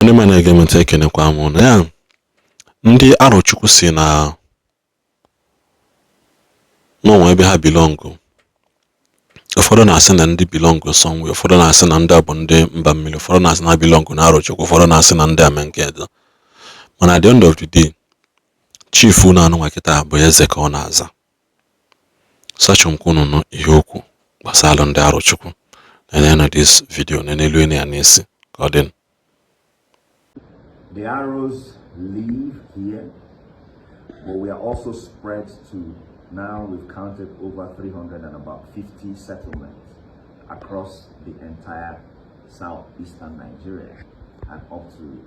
Ndị ma na-ege m ntị ekenekwa m na ya ndị Arochukwu si na n'onwe ebe ha bilọngụ. Ụfọdụ na-asị na ndị bilọngụ somewhere, ụfọdụ na-asị na ndị a bụ ndị mba mmiri, ụfọdụ na-asị na bilọngụ na Arochukwu, ụfọdụ na-asị na ndị Amenkeda. Mana at the end of the day, chief unu anụnwa kịta bụ eze ka ọ na-aza. Sachunkwunu nụ ihe okwu gbasara ndị Arochukwu na this video na n'elu ya n'isi ka ọ dị. The Aros live here, but we are also spread to, now we've counted over 350 settlements across the entire southeastern Nigeria and up to,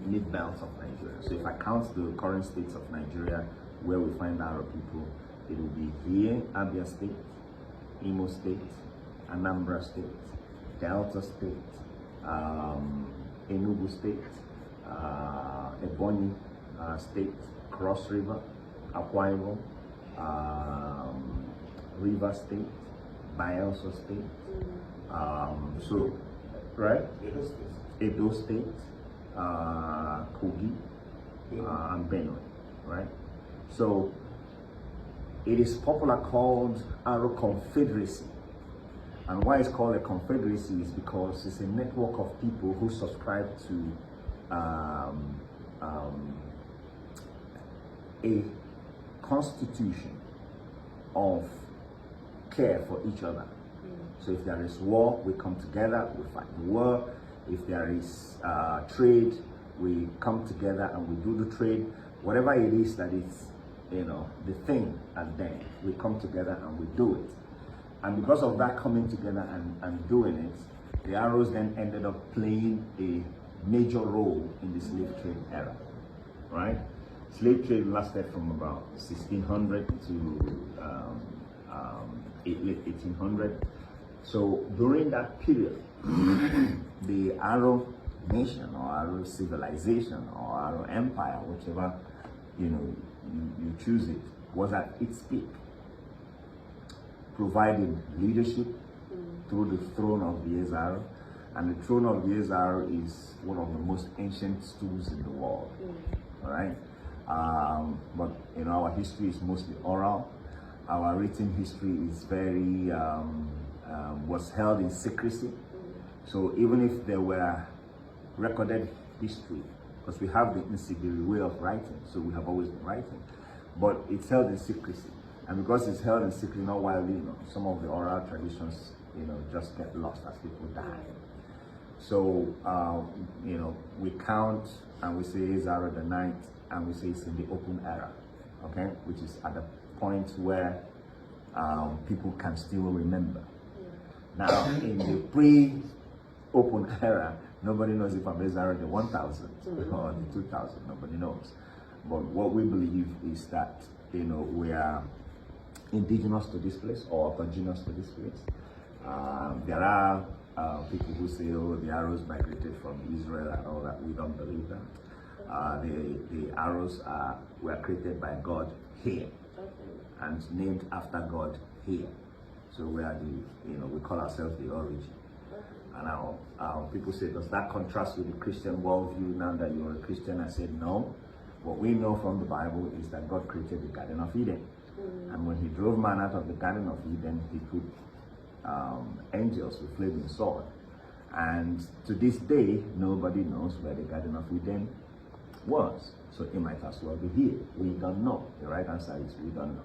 mid-belt of Nigeria. So if I count the current states of Nigeria where we find Aro people, it will be here, Abia State, Imo State, Anambra State, Delta State, Enugu State, Ebonyi State, Cross River, Akwa Ibom, River State, Bayelsa State, Edo State, Kogi, and Benue, right? So it is popular called Aro Confederacy. And why it's called a confederacy is because it's a network of people who subscribe to a constitution of care for each other. So if there is war, we come together, we fight the war. If there is trade, we come together and we do the trade. Whatever it is that is, the thing at then, we come together and we do it. And because of that coming together and doing it, the Aros then ended up playing a major role in the slave trade era, right? Slave trade lasted from about 1600 to late 1800. So during that period, the Aro nation or Aro civilization or Aro empire, whichever you choose it, was at its peak, providing leadership through the throne of the Eze Aro. And the throne of the Eze Aro is one of the most ancient stools in the world, all right? But our history is mostly oral. Our written history is very, was held in secrecy. So even if there were recorded history, because we have the Insigiri way of writing, so we have always been writing, but it's held in secrecy. And because it's held in secret, not widely known, some of the oral traditions, just get lost as people die. So, we count and we say Eze Aro the ninth, and we say it's in the open era, okay? Which is at the point where people can still remember. Now, in the pre-open era, nobody knows if I'm Eze Aro the 1000 or the 2000, nobody knows. But what we believe is that, we are indigenous to this place or indigenous to this place. There are people who say, oh, the Aros migrated from Israel and all that. We don't believe that. The Aros were created by God here and named after God here. So we are we call ourselves the origin. And now people say, does that contrast with the Christian worldview now that you're a Christian? I said, no. What we know from the Bible is that God created the Garden of Eden. And when he drove man out of the Garden of Eden, he put angels with flaming sword. And to this day, nobody knows where the Garden of Eden was. So it might as well be here. We don't know. The right answer is we don't know.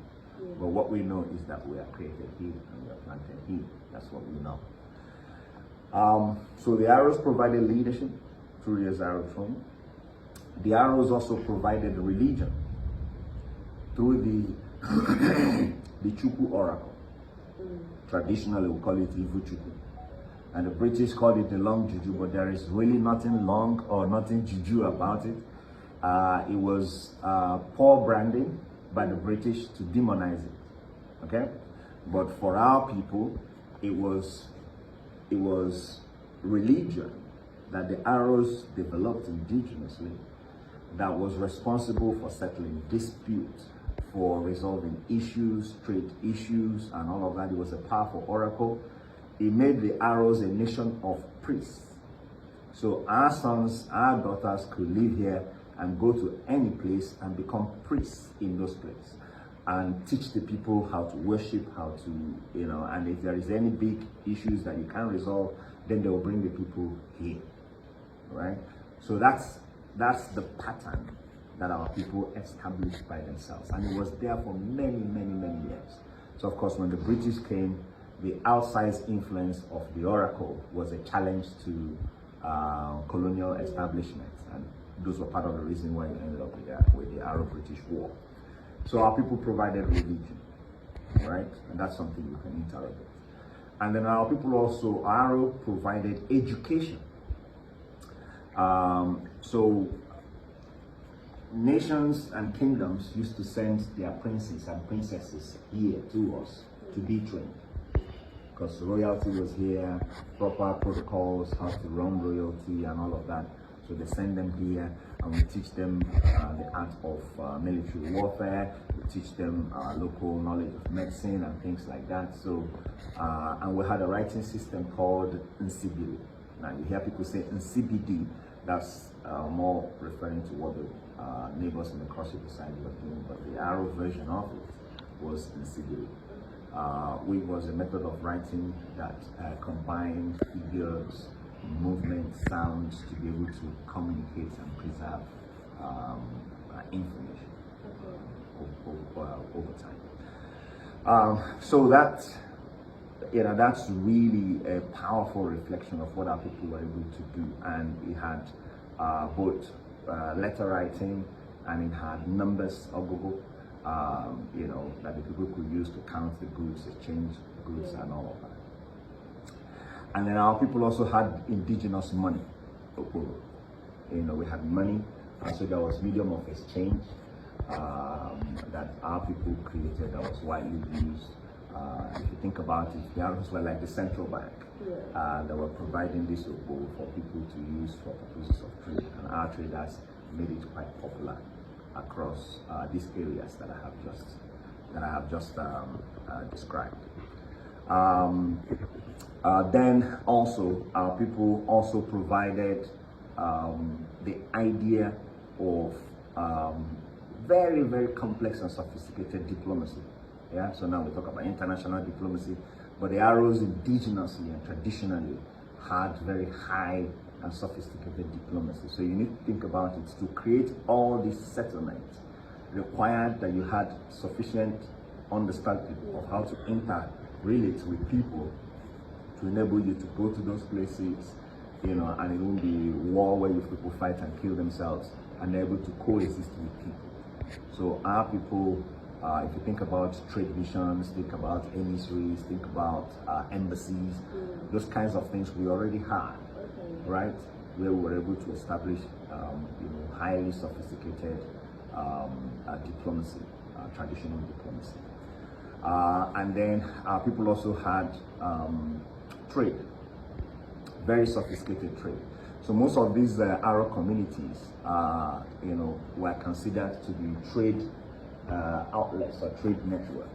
But what we know is that we are created here and we are planted here. That's what we know. So the Aros provided leadership through the Eze Aro throne. The Aros also provided religion through the Chukwu oracle. Traditionally, we call it Chukwu. And the British call it the long juju, but there is really nothing long or nothing juju about it. It was poor branding by the British to demonize it, okay? But for our people, it was religion that the Aros developed indigenously that was responsible for settling disputes, for resolving issues, trade issues, and all of that. It was a powerful oracle. It made the Aros a nation of priests. So our sons, our daughters could live here and go to any place and become priests in those places and teach the people how to worship, how to, and if there is any big issues that you can't resolve, then they will bring the people here, right? So that's the pattern that our people established by themselves, and it was there for many, many, many years. So of course, when the British came, the outsized influence of the oracle was a challenge to colonial establishment, and those were part of the reason why we ended up with the Arab-British War. So our people provided religion, right? And that's something you can interrogate. And then our people also, Aro provided education. So nations and kingdoms used to send their princes and princesses here to us to be trained, because royalty was here, proper protocols, how to run royalty and all of that. So they send them here, and we teach them the art of military warfare. We teach them local knowledge of medicine and things like that. So, and we had a writing system called Nsibiri. Now you hear people say Nsibidi. That's more referring to what the neighbors in the Cross River side were doing, but the Aro version of it was Nsibiri. Which was a method of writing that combined figures, movement, sounds to be able to communicate and preserve information over time. So that's really a powerful reflection of what our people were able to do, and it had both letter writing, and it had numbers of Google. That the people could use to count the goods, exchange goods, and all of that. And then our people also had indigenous money. We had money, so there was medium of exchange that our people created that was widely used. If you think about it, the Arabs were like the central bank. They were providing this obo for people to use for purposes of trade, and our traders made it quite popular across these areas that I have just described. Then also our people also provided the idea of very, very complex and sophisticated diplomacy. Yeah, so now we talk about international diplomacy, but the Aros indigenously and traditionally had very high and sophisticated diplomacy. So you need to think about it. To create all these settlements required that you had sufficient understanding of how to interrelate with people to enable you to go to those places, and it won't be war where people fight and kill themselves, and they're able to coexist with people. So our people, if you think about trade missions, think about emissaries, think about embassies, those kinds of things we already had, right? Where we were able to establish, highly sophisticated diplomacy, traditional diplomacy. And then our people also had trade, very sophisticated trade. So most of these Aro communities, were considered to be trade outlets or trade network.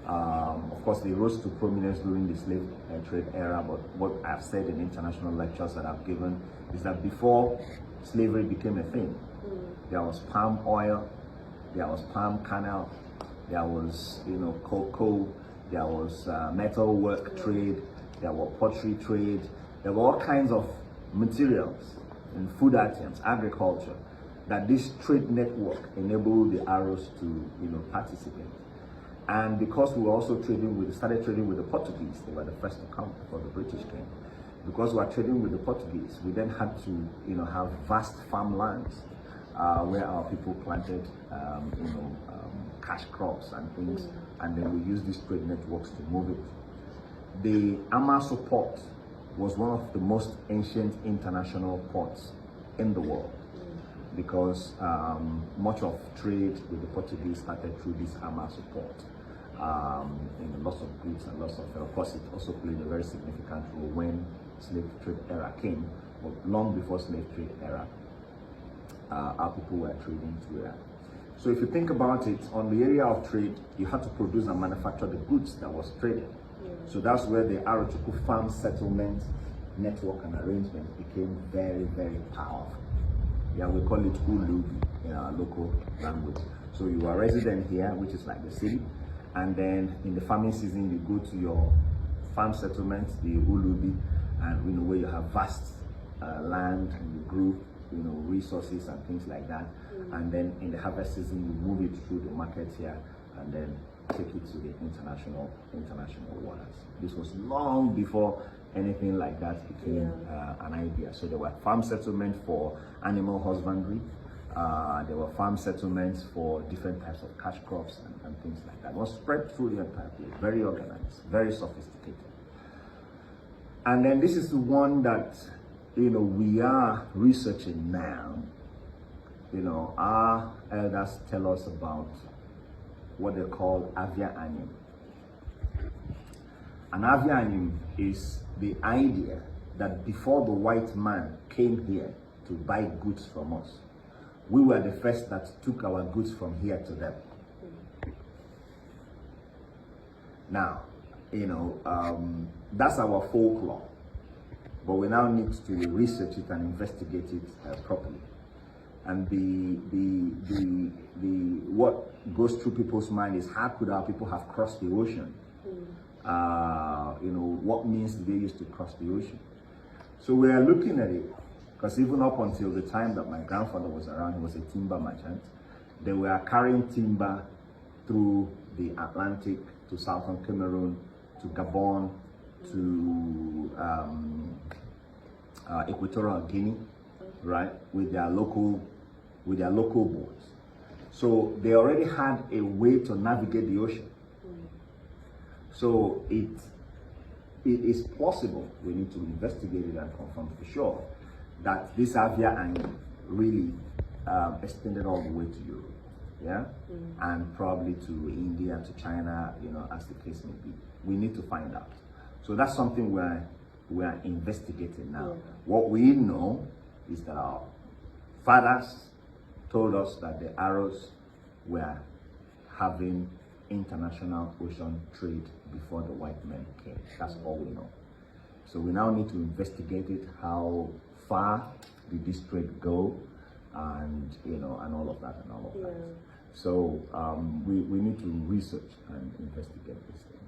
Of course, they rose to prominence during the slave trade era, but what I've said in international lectures that I've given is that before slavery became a thing, there was palm oil, there was palm kernel, there was, cocoa, there was metal work trade, there were pottery trade, there were all kinds of materials and food items, agriculture, that this trade network enabled the Aros to, participate. And because we were also started trading with the Portuguese, they were the first to come before the British came. Because we were trading with the Portuguese, we then had to, have vast farmlands where our people planted, cash crops and things, and then we used these trade networks to move it. The Amaso port was one of the most ancient international ports in the world, because much of trade with the Portuguese started through this Amaso port. Lots of goods and lots of course, it also played a very significant role when slave trade era came, but long before slave trade era, our people were trading through there. So if you think about it, on the area of trade, you had to produce and manufacture the goods that was traded. So that's where the Arochukwu farm settlement network and arrangement became very, very powerful. Yeah, we call it Ulubi in our local language. So you are resident here, which is like the city, and then in the farming season you go to your farm settlement, the Ulubi, and where you have vast land and you grow resources and things like that. And then in the harvest season you move it through the market here and then take it to the international waters. This was long before anything like that became an idea. So there were farm settlements for animal husbandry. There were farm settlements for different types of cash crops and things like that. It was spread through the entire place, very organized, very sophisticated. And then this is the one that we are researching now. Our elders tell us about what they call avia anum. An avia anum is the idea that before the white man came here to buy goods from us, we were the first that took our goods from here to them. Now, that's our folklore, but we now need to research it and investigate it properly. And what goes through people's mind is, how could our people have crossed the ocean? What means did they use to cross the ocean? So we are looking at it, because even up until the time that my grandfather was around, he was a timber merchant. They were carrying timber through the Atlantic to southern Cameroon, to Gabon, to Equatorial Guinea, right, with their local boats. So they already had a way to navigate the ocean. So it is possible, we need to investigate it and confirm for sure, that this avia angle really extended all the way to Europe, yeah, and probably to India, to China, as the case may be. We need to find out. So that's something we are investigating now. What we know is that our fathers told us that the Aros were having international ocean trade before the white men came. That's all we know. So we now need to investigate it. How far did this trade go, and and all of that and all of that. So we need to research and investigate this thing.